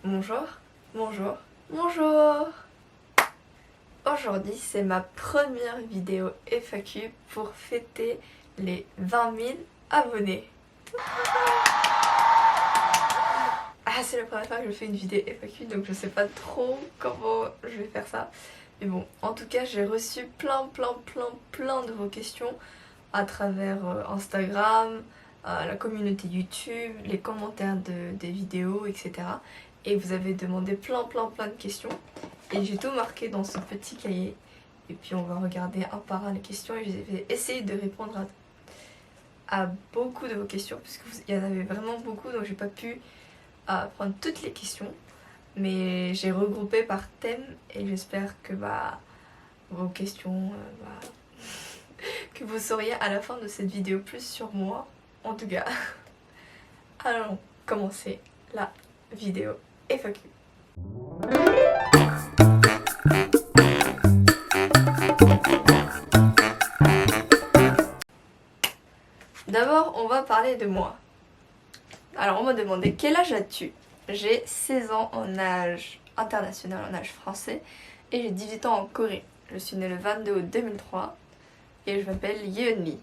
Bonjour, bonjour, bonjour. Aujourd'hui c'est ma première vidéo FAQ pour fêter les 20 000 abonnés. Ah, c'est la première fois que je fais une vidéo FAQ, donc je sais pas trop comment je vais faire ça. Mais bon, en tout cas j'ai reçu plein de vos questions à travers Instagram, la communauté YouTube, les commentaires des vidéos, etc. Et vous avez demandé plein de questions. Et j'ai tout marqué dans ce petit cahier. Et puis on va regarder un par un les questions et je vais essayer de répondre à beaucoup de vos questions, parce qu'il y en avait vraiment beaucoup, donc j'ai pas pu prendre toutes les questions. Mais j'ai regroupé par thème et j'espère que vos questions, que vous sauriez à la fin de cette vidéo plus sur moi. En tout cas, allons commencer la vidéo FAQ. D'abord, on va parler de moi. Alors, on m'a demandé quel âge as-tu? J'ai 16 ans en âge international, en âge français, et j'ai 18 ans en Corée. Je suis née le 22 août 2003 et je m'appelle Yeon Lee.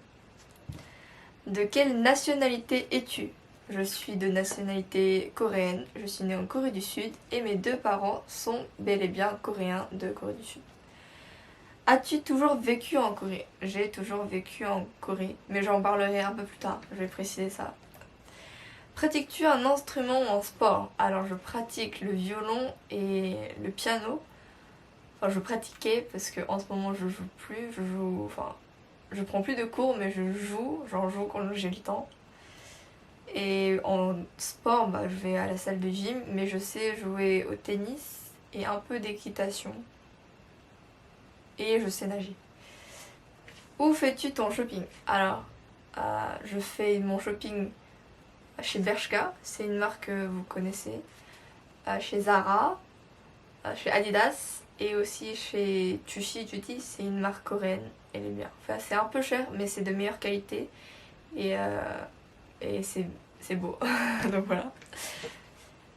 De quelle nationalité es-tu? Je suis de nationalité coréenne, je suis née en Corée du Sud et mes deux parents sont bel et bien coréens de Corée du Sud. As-tu toujours vécu en Corée? J'ai toujours vécu en Corée, mais j'en parlerai un peu plus tard, je vais préciser ça. Pratiques-tu un instrument ou un sport? Alors je pratique le violon et le piano. Enfin je pratiquais parce que en ce moment je joue plus, je prends plus de cours mais j'en joue quand j'ai le temps. Et en sport, je vais à la salle de gym, mais je sais jouer au tennis et un peu d'équitation. Et je sais nager. Où fais-tu ton shopping? Alors, je fais mon shopping chez Bershka, c'est une marque que vous connaissez, chez Zara, chez Adidas et aussi chez Tutti, c'est une marque coréenne, elle est bien. Enfin, c'est un peu cher, mais c'est de meilleure qualité et c'est beau. Donc voilà.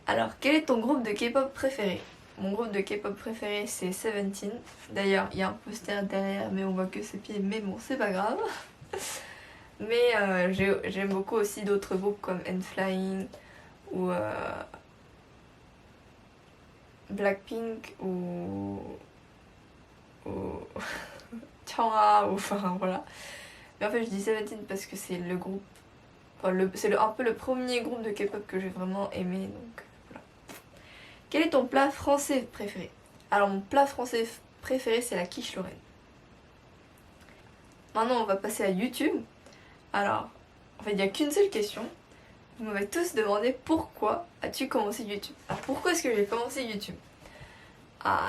Alors, quel est ton groupe de K-pop préféré? Mon groupe de K-pop préféré c'est Seventeen. D'ailleurs, il y a un poster derrière, mais on voit que ses pieds, mais bon, c'est pas grave. Mais j'aime beaucoup aussi d'autres groupes comme N-Flying ou Blackpink ou Chanra ou enfin voilà. Mais en fait je dis Seventeen parce que c'est le groupe, enfin, c'est un peu le premier groupe de K-pop que j'ai vraiment aimé, donc voilà. Quel est ton plat français préféré? Alors mon plat français préféré c'est la quiche Lorraine. Maintenant on va passer à YouTube. Alors en fait il n'y a qu'une seule question. Vous m'avez tous demandé pourquoi as-tu commencé YouTube. Alors pourquoi est-ce que j'ai commencé YouTube?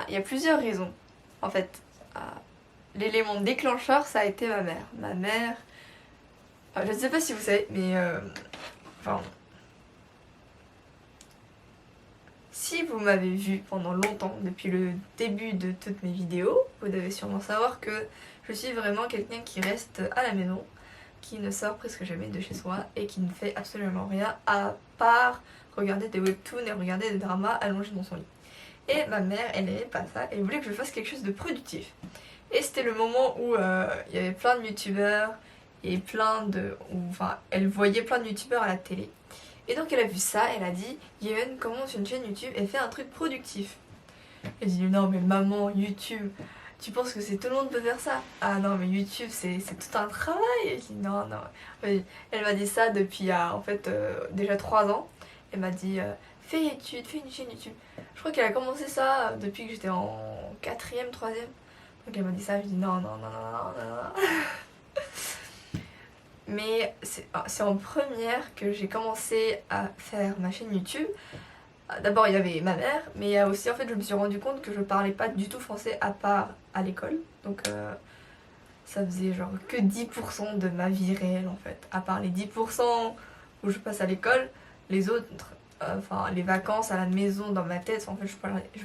Il y a plusieurs raisons. En fait, l'élément déclencheur ça a été ma mère. Ma mère, je ne sais pas si vous savez, mais si vous m'avez vu pendant longtemps, depuis le début de toutes mes vidéos, vous devez sûrement savoir que je suis vraiment quelqu'un qui reste à la maison, qui ne sort presque jamais de chez soi et qui ne fait absolument rien à part regarder des webtoons et regarder des dramas allongés dans son lit. Et ma mère, elle n'aimait pas ça, elle voulait que je fasse quelque chose de productif. Et c'était le moment où il y avait plein de youtubeurs et elle voyait plein de youtubeurs à la télé. Et donc elle a vu ça, elle a dit Yeon, commence une chaîne YouTube et fais un truc productif. Elle dit non mais maman, YouTube, tu penses que c'est tout le monde peut faire ça? Ah non mais YouTube c'est tout un travail. Elle dit non. Elle m'a dit ça depuis déjà 3 ans. Elle m'a dit fais une chaîne YouTube. Je crois qu'elle a commencé ça depuis que j'étais en 4ème, 3ème. Donc elle m'a dit ça, je dis non. Mais c'est en première que j'ai commencé à faire ma chaîne YouTube. D'abord il y avait ma mère, mais il y a aussi en fait je me suis rendu compte que je parlais pas du tout français à part à l'école. Donc ça faisait genre que 10% de ma vie réelle en fait. À part les 10% où je passe à l'école, les autres, les vacances à la maison dans ma tête, en fait je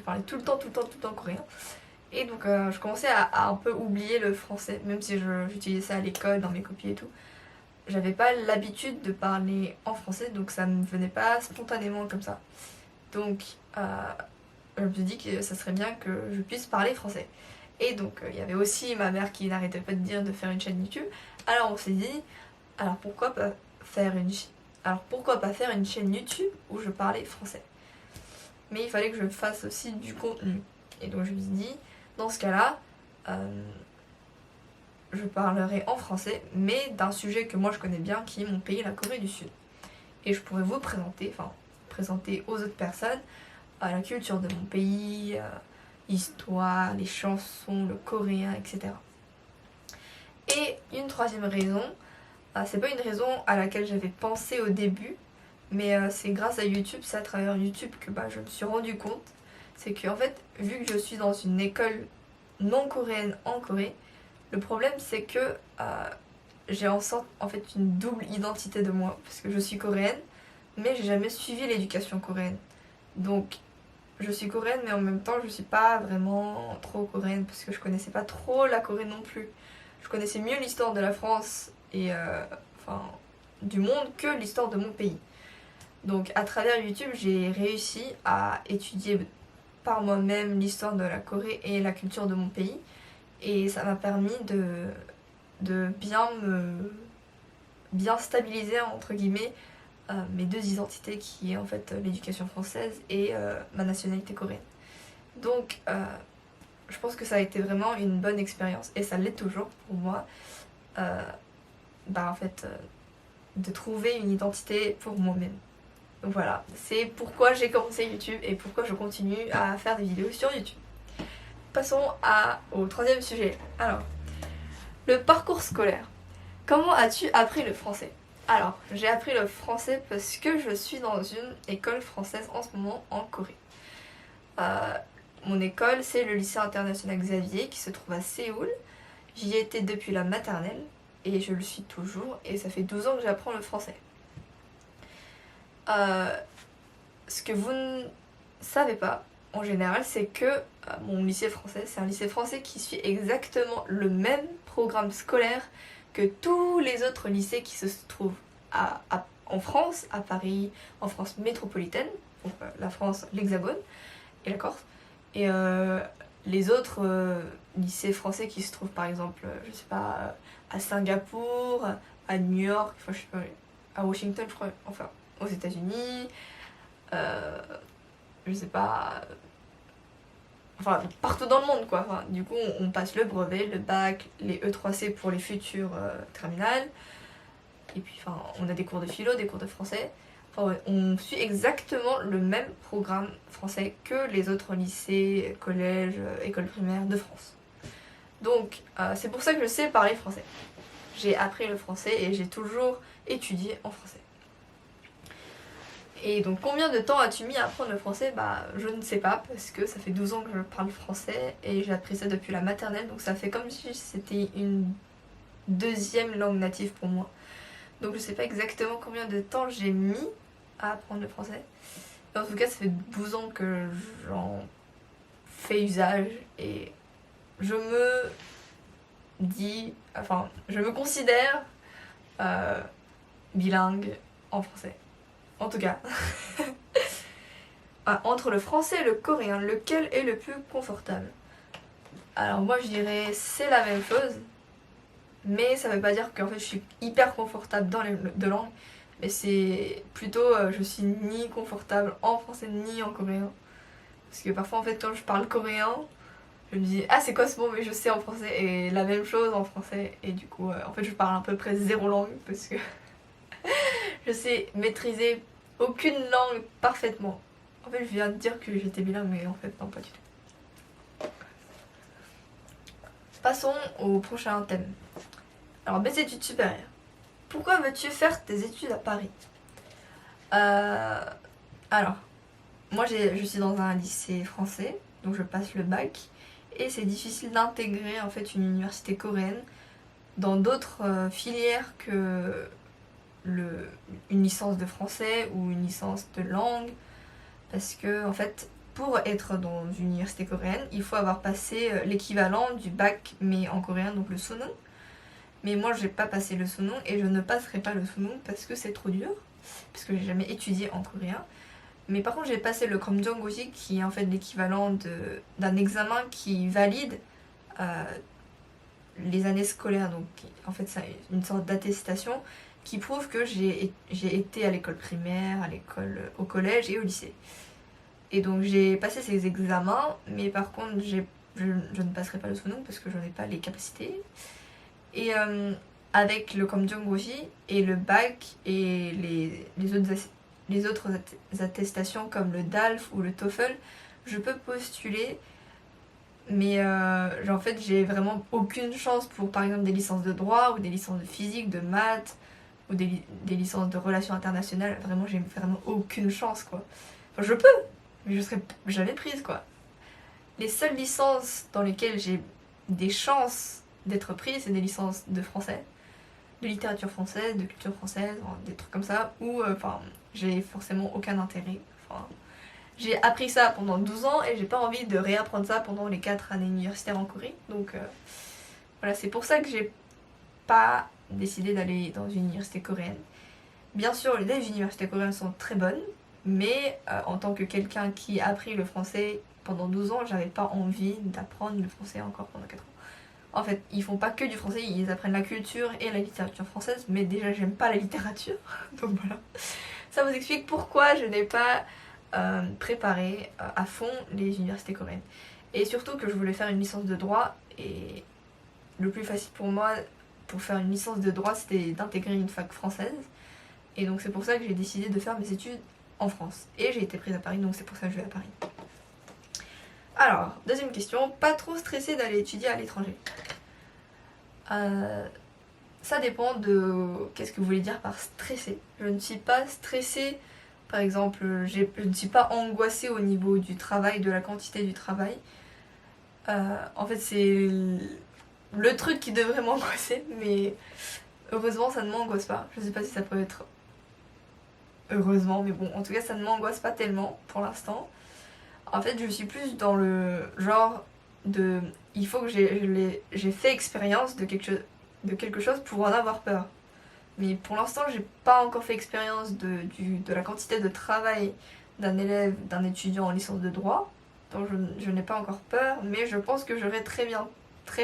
parlais tout le temps coréen. Et donc je commençais à un peu oublier le français, même si j'utilisais ça à l'école, dans mes copies et tout. J'avais pas l'habitude de parler en français, donc ça me venait pas spontanément comme ça. Donc je me suis dit que ça serait bien que je puisse parler français. Et donc il y avait aussi ma mère qui n'arrêtait pas de dire de faire une chaîne YouTube. Alors on s'est dit, alors pourquoi pas faire une chaîne YouTube où je parlais français. Mais il fallait que je fasse aussi du contenu. Et donc je me suis dit, dans ce cas-là, je parlerai en français, mais d'un sujet que moi je connais bien, qui est mon pays, la Corée du Sud. Et je pourrais vous présenter aux autres personnes la culture de mon pays, l'histoire, les chansons, le coréen, etc. Et une troisième raison, c'est pas une raison à laquelle j'avais pensé au début, mais c'est grâce à YouTube, c'est à travers YouTube que je me suis rendu compte, c'est que en fait, vu que je suis dans une école non coréenne en Corée, le problème c'est que j'ai en fait une double identité de moi, parce que je suis coréenne, mais j'ai jamais suivi l'éducation coréenne. Donc je suis coréenne, mais en même temps je suis pas vraiment trop coréenne, parce que je connaissais pas trop la Corée non plus. Je connaissais mieux l'histoire de la France et du monde que l'histoire de mon pays. Donc à travers YouTube, j'ai réussi à étudier par moi-même l'histoire de la Corée et la culture de mon pays. Et ça m'a permis de bien stabiliser, entre guillemets, mes deux identités, qui est en fait l'éducation française et ma nationalité coréenne. Donc je pense que ça a été vraiment une bonne expérience, et ça l'est toujours pour moi, de trouver une identité pour moi-même. Donc voilà, c'est pourquoi j'ai commencé YouTube et pourquoi je continue à faire des vidéos sur YouTube. Passons au troisième sujet. Alors, le parcours scolaire. Comment as-tu appris le français? Alors, j'ai appris le français parce que je suis dans une école française en ce moment en Corée. Mon école, c'est le lycée international Xavier qui se trouve à Séoul. J'y étais depuis la maternelle et je le suis toujours, et ça fait 12 ans que j'apprends le français. Ce que vous ne savez pas en général, c'est que mon lycée français, c'est un lycée français qui suit exactement le même programme scolaire que tous les autres lycées qui se trouvent en France, à Paris, en France métropolitaine, donc la France, l'Hexagone et la Corse, et les autres lycées français qui se trouvent par exemple, je sais pas, à Singapour, à New York, je sais pas, à Washington, je crois, enfin aux États-Unis, je sais pas, partout dans le monde quoi. Du coup on passe le brevet, le bac, les E3C pour les futurs terminales, et puis on a des cours de philo, des cours de français. On suit exactement le même programme français que les autres lycées, collèges, écoles primaires de France. Donc c'est pour ça que je sais parler français. J'ai appris le français et j'ai toujours étudié en français. Et donc combien de temps as-tu mis à apprendre le français? Je ne sais pas, parce que ça fait 12 ans que je parle français et j'ai appris ça depuis la maternelle, donc ça fait comme si c'était une deuxième langue native pour moi. Donc je sais pas exactement combien de temps j'ai mis à apprendre le français. Mais en tout cas ça fait 12 ans que j'en fais usage, et je me considère bilingue en français. En tout cas, entre le français et le coréen, lequel est le plus confortable? Alors moi je dirais c'est la même chose, mais ça veut pas dire qu'en fait je suis hyper confortable dans les deux langues, mais c'est plutôt je suis ni confortable en français ni en coréen. Parce que parfois en fait quand je parle coréen, je me dis ah c'est quoi ce mot, mais je sais en français, et la même chose en français, et du coup en fait je parle à peu près zéro langue, parce que je sais maîtriser aucune langue parfaitement. En fait, je viens de dire que j'étais bilingue, mais en fait, non, pas du tout. Passons au prochain thème. Alors, mes études supérieures. Pourquoi veux-tu faire tes études à Paris? Alors, moi, je suis dans un lycée français, donc je passe le bac, et c'est difficile d'intégrer en fait une université coréenne dans d'autres filières que une licence de français ou une licence de langue, parce que en fait pour être dans une université coréenne il faut avoir passé l'équivalent du bac mais en coréen, donc le Suneung. Mais moi j'ai pas passé le Suneung et je ne passerai pas le Suneung parce que c'est trop dur, parce que j'ai jamais étudié en coréen. Mais par contre j'ai passé le Komjong aussi, qui est en fait l'équivalent d'un examen qui valide les années scolaires. Donc en fait c'est une sorte d'attestation qui prouve que j'ai été à l'école primaire, au collège et au lycée. Et donc j'ai passé ces examens, mais par contre je ne passerai pas le Suneung parce que je n'ai pas les capacités. Et avec le Komjong aussi, et le bac et les autres attestations comme le DALF ou le TOEFL, je peux postuler, mais en fait j'ai vraiment aucune chance pour par exemple des licences de droit ou des licences de physique, de maths ou des licences de relations internationales. Vraiment j'ai vraiment aucune chance quoi. Enfin, je peux, mais je serais jamais prise quoi. Les seules licences dans lesquelles j'ai des chances d'être prise, c'est des licences de français, de littérature française, de culture française, des trucs comme ça, où j'ai forcément aucun intérêt. J'ai appris ça pendant 12 ans et j'ai pas envie de réapprendre ça pendant les 4 années universitaires en Corée. Donc voilà, c'est pour ça que j'ai pas décidé d'aller dans une université coréenne. Bien sûr, les universités coréennes sont très bonnes, mais en tant que quelqu'un qui a appris le français pendant 12 ans, j'avais pas envie d'apprendre le français encore pendant 4 ans. En fait, ils font pas que du français, ils apprennent la culture et la littérature française, mais déjà j'aime pas la littérature, donc voilà. Ça vous explique pourquoi je n'ai pas préparé à fond les universités coréennes. Et surtout que je voulais faire une licence de droit, et le plus facile pour moi pour faire une licence de droit c'était d'intégrer une fac française. Et donc c'est pour ça que j'ai décidé de faire mes études en France. Et j'ai été prise à Paris, donc c'est pour ça que je vais à Paris. Alors, deuxième question, pas trop stressée d'aller étudier à l'étranger. Ça dépend de qu'est-ce que vous voulez dire par stressée. Je ne suis pas stressée, par exemple, je ne suis pas angoissée au niveau du travail, de la quantité du travail. En fait, c'est le truc qui devrait m'angoisser, mais heureusement, ça ne m'angoisse pas. Je ne sais pas si ça peut être heureusement, mais bon, en tout cas, ça ne m'angoisse pas tellement pour l'instant. En fait, je suis plus dans le genre de... Il faut que j'ai fait expérience de quelque chose pour en avoir peur. Mais pour l'instant, j'ai pas encore fait expérience de la quantité de travail d'un élève, d'un étudiant en licence de droit. Donc je n'ai pas encore peur, mais je pense que j'aurai très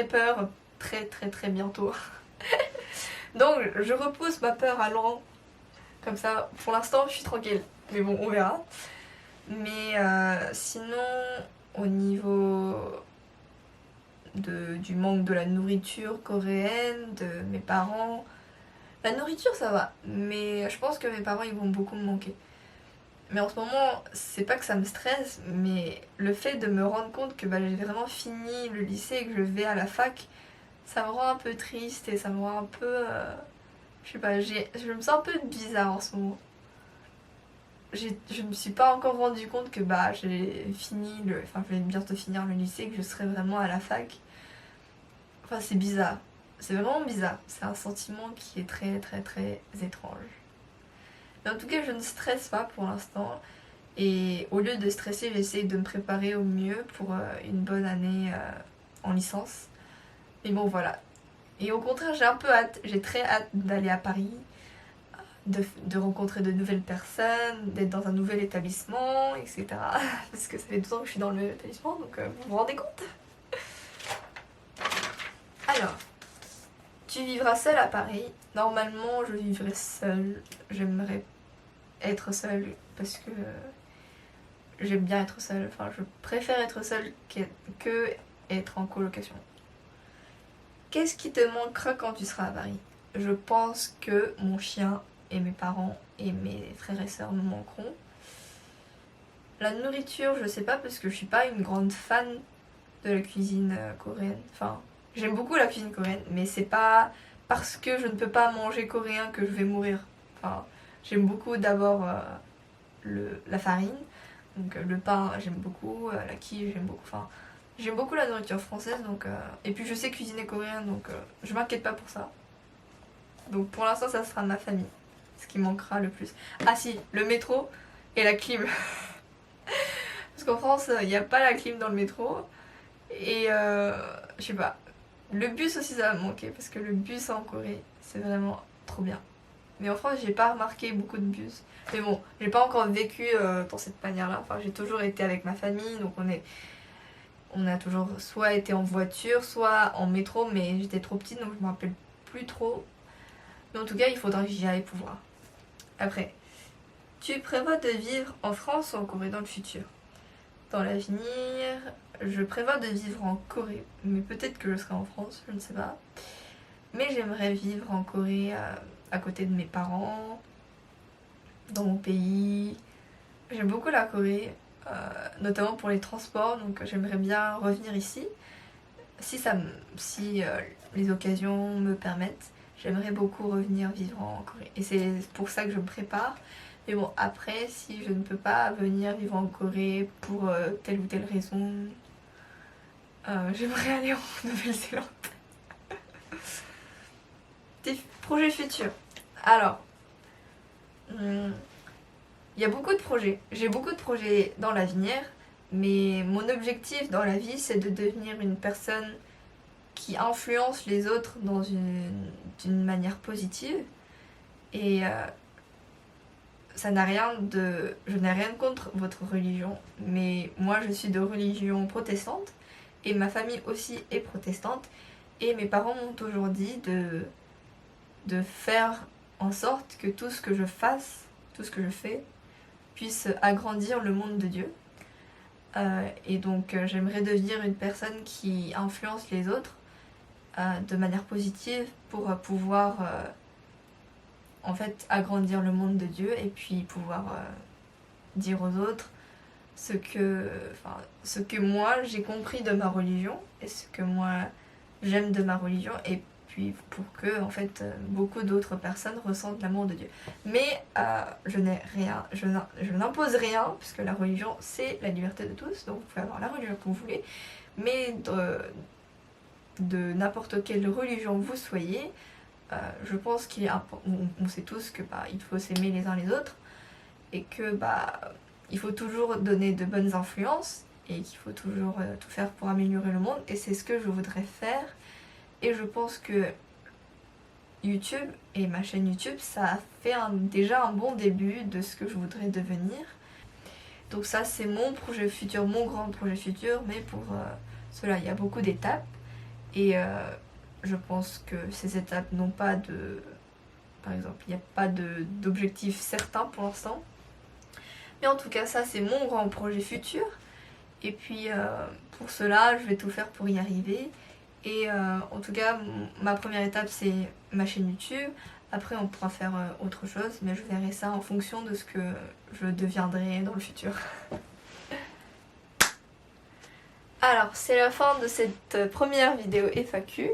peur très bientôt. Donc je repousse ma peur à loin. Comme ça, pour l'instant, je suis tranquille. Mais bon, on verra. Mais sinon, au niveau du manque de la nourriture coréenne, de mes parents, la nourriture ça va, mais je pense que mes parents ils vont beaucoup me manquer. Mais en ce moment, c'est pas que ça me stresse, mais le fait de me rendre compte que j'ai vraiment fini le lycée et que je vais à la fac, ça me rend un peu triste et ça me rend un peu... je sais pas, je me sens un peu bizarre en ce moment. Je me suis pas encore rendu compte que j'ai fini je vais bientôt finir le lycée, que je serai vraiment à la fac. Enfin c'est bizarre, c'est vraiment bizarre, c'est un sentiment qui est très étrange. Mais en tout cas je ne stresse pas pour l'instant, et au lieu de stresser j'essaie de me préparer au mieux pour une bonne année en licence. Mais bon voilà, et au contraire j'ai un peu hâte, j'ai très hâte d'aller à Paris, de rencontrer de nouvelles personnes, d'être dans un nouvel établissement, etc. Parce que ça fait 12 ans que je suis dans le même établissement, donc vous vous rendez compte? Alors, tu vivras seule à Paris. Normalement, je vivrai seule. J'aimerais être seule parce que j'aime bien être seule. Enfin, je préfère être seule que être en colocation. Qu'est-ce qui te manquera quand tu seras à Paris? Je pense que mon chien et mes parents et mes frères et sœurs me manqueront. La nourriture, je sais pas parce que je suis pas une grande fan de la cuisine coréenne. Enfin, j'aime beaucoup la cuisine coréenne, mais c'est pas parce que je ne peux pas manger coréen que je vais mourir. Enfin, j'aime beaucoup d'abord la farine, donc le pain j'aime beaucoup, la quiche j'aime beaucoup. Enfin, j'aime beaucoup la nourriture française, donc et puis je sais cuisiner coréen, donc je m'inquiète pas pour ça. Donc pour l'instant, ça sera ma famille, ce qui manquera le plus. Ah si, le métro et la clim. Parce qu'en France, il n'y a pas la clim dans le métro. Et je sais pas. Le bus aussi, ça va me manquer. Parce que le bus en Corée, c'est vraiment trop bien. Mais en France, j'ai pas remarqué beaucoup de bus. Mais bon, j'ai pas encore vécu dans cette manière-là. Enfin, j'ai toujours été avec ma famille, donc on a toujours soit été en voiture, soit en métro, mais j'étais trop petite, donc je me rappelle plus trop. Mais en tout cas, il faudra que j'y aille pour voir. Après, tu prévois de vivre en France ou en Corée dans le futur? Dans l'avenir, je prévois de vivre en Corée, mais peut-être que je serai en France, je ne sais pas. Mais j'aimerais vivre en Corée à côté de mes parents, dans mon pays. J'aime beaucoup la Corée, notamment pour les transports, donc j'aimerais bien revenir ici. Si les occasions me permettent, j'aimerais beaucoup revenir vivre en Corée. Et c'est pour ça que je me prépare. Mais bon, après, si je ne peux pas venir vivre en Corée pour telle ou telle raison, j'aimerais aller en Nouvelle-Zélande. Tes projets futurs. Alors, il y a beaucoup de projets. J'ai beaucoup de projets dans l'avenir, mais mon objectif dans la vie, c'est de devenir une personne qui influence les autres d'une manière positive. Et je n'ai rien contre votre religion, mais moi je suis de religion protestante et ma famille aussi est protestante. Et mes parents m'ont toujours dit de faire en sorte que tout ce que je fasse, tout ce que je fais, puisse agrandir le monde de Dieu. Et donc j'aimerais devenir une personne qui influence les autres de manière positive pour pouvoir en fait agrandir le monde de Dieu et puis pouvoir dire aux autres ce que moi j'ai compris de ma religion et ce que moi j'aime de ma religion, et puis pour que en fait beaucoup d'autres personnes ressentent l'amour de Dieu. Mais je n'impose rien, puisque la religion c'est la liberté de tous, donc vous pouvez avoir la religion que vous voulez, mais de n'importe quelle religion vous soyez, je pense qu'il est important, on sait tous que il faut s'aimer les uns les autres et que il faut toujours donner de bonnes influences et qu'il faut toujours tout faire pour améliorer le monde, et c'est ce que je voudrais faire. Et je pense que YouTube et ma chaîne YouTube, ça a fait déjà un bon début de ce que je voudrais devenir. Donc ça c'est mon projet futur, mon grand projet futur, mais pour cela il y a beaucoup d'étapes et je pense que ces étapes n'ont pas de... Par exemple, il n'y a pas d'objectif certain pour l'instant. Mais en tout cas, ça c'est mon grand projet futur. Et puis pour cela, je vais tout faire pour y arriver. Et en tout cas, ma première étape c'est ma chaîne YouTube. Après on pourra faire autre chose, mais je verrai ça en fonction de ce que je deviendrai dans le futur. Alors, c'est la fin de cette première vidéo FAQ.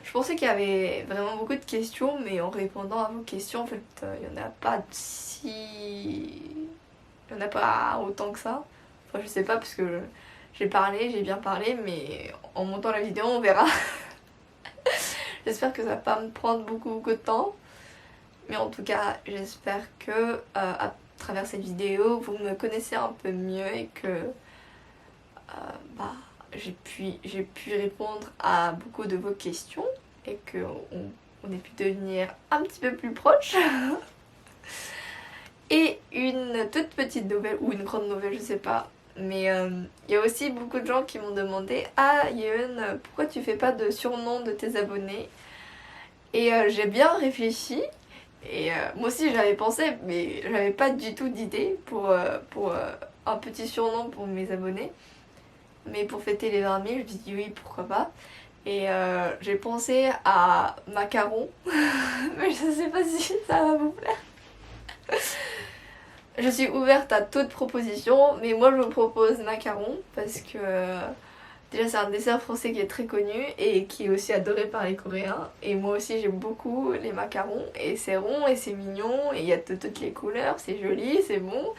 Je pensais qu'il y avait vraiment beaucoup de questions, mais en répondant à vos questions, en fait, il n'y en a pas il n'y en a pas autant que ça. Enfin, je sais pas, parce que j'ai bien parlé, mais en montant la vidéo, on verra. J'espère que ça va pas me prendre beaucoup de temps. Mais en tout cas, j'espère que à travers cette vidéo, vous me connaissez un peu mieux et que j'ai pu répondre à beaucoup de vos questions et qu'on ait pu devenir un petit peu plus proche. Et une toute petite nouvelle, ou une grande nouvelle, je sais pas, mais il y a aussi beaucoup de gens qui m'ont demandé « Ah Yeun, pourquoi tu fais pas de surnom de tes abonnés ?» Et j'ai bien réfléchi, et moi aussi j'avais pensé, mais j'avais pas du tout d'idée pour un petit surnom pour mes abonnés. Mais pour fêter les 20 000, je me suis dit oui, pourquoi pas. Et j'ai pensé à Macaron, mais je sais pas si ça va vous plaire. Je suis ouverte à toute proposition, mais moi je vous propose Macaron parce que déjà c'est un dessert français qui est très connu et qui est aussi adoré par les Coréens. Et moi aussi j'aime beaucoup les macarons, et c'est rond et c'est mignon et il y a de toutes les couleurs, c'est joli, c'est bon.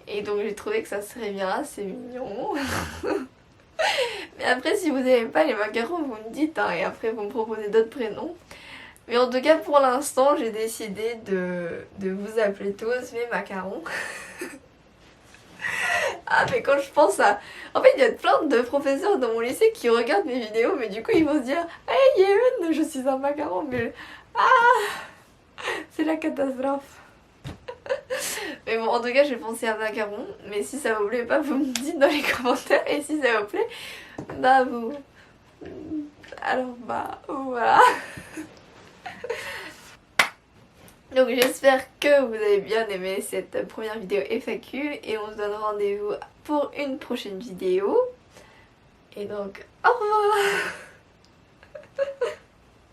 Et donc j'ai trouvé que ça serait bien, c'est mignon. Mais après si vous n'aimez pas les macarons, vous me dites hein, et après vous me proposez d'autres prénoms. Mais en tout cas pour l'instant j'ai décidé de vous appeler tous mes macarons. Ah mais quand je pense à... En fait il y a plein de professeurs dans mon lycée qui regardent mes vidéos, mais du coup ils vont se dire « Hey Yeun, je suis un macaron !» Mais... Ah, C'est la catastrophe. Mais bon, en tout cas, j'ai pensé à macaron. Mais si ça vous plaît pas, vous me dites dans les commentaires. Et si ça vous plaît, bah vous... Alors bah voilà. Donc j'espère que vous avez bien aimé cette première vidéo FAQ. Et on se donne rendez-vous pour une prochaine vidéo. Et donc, au revoir.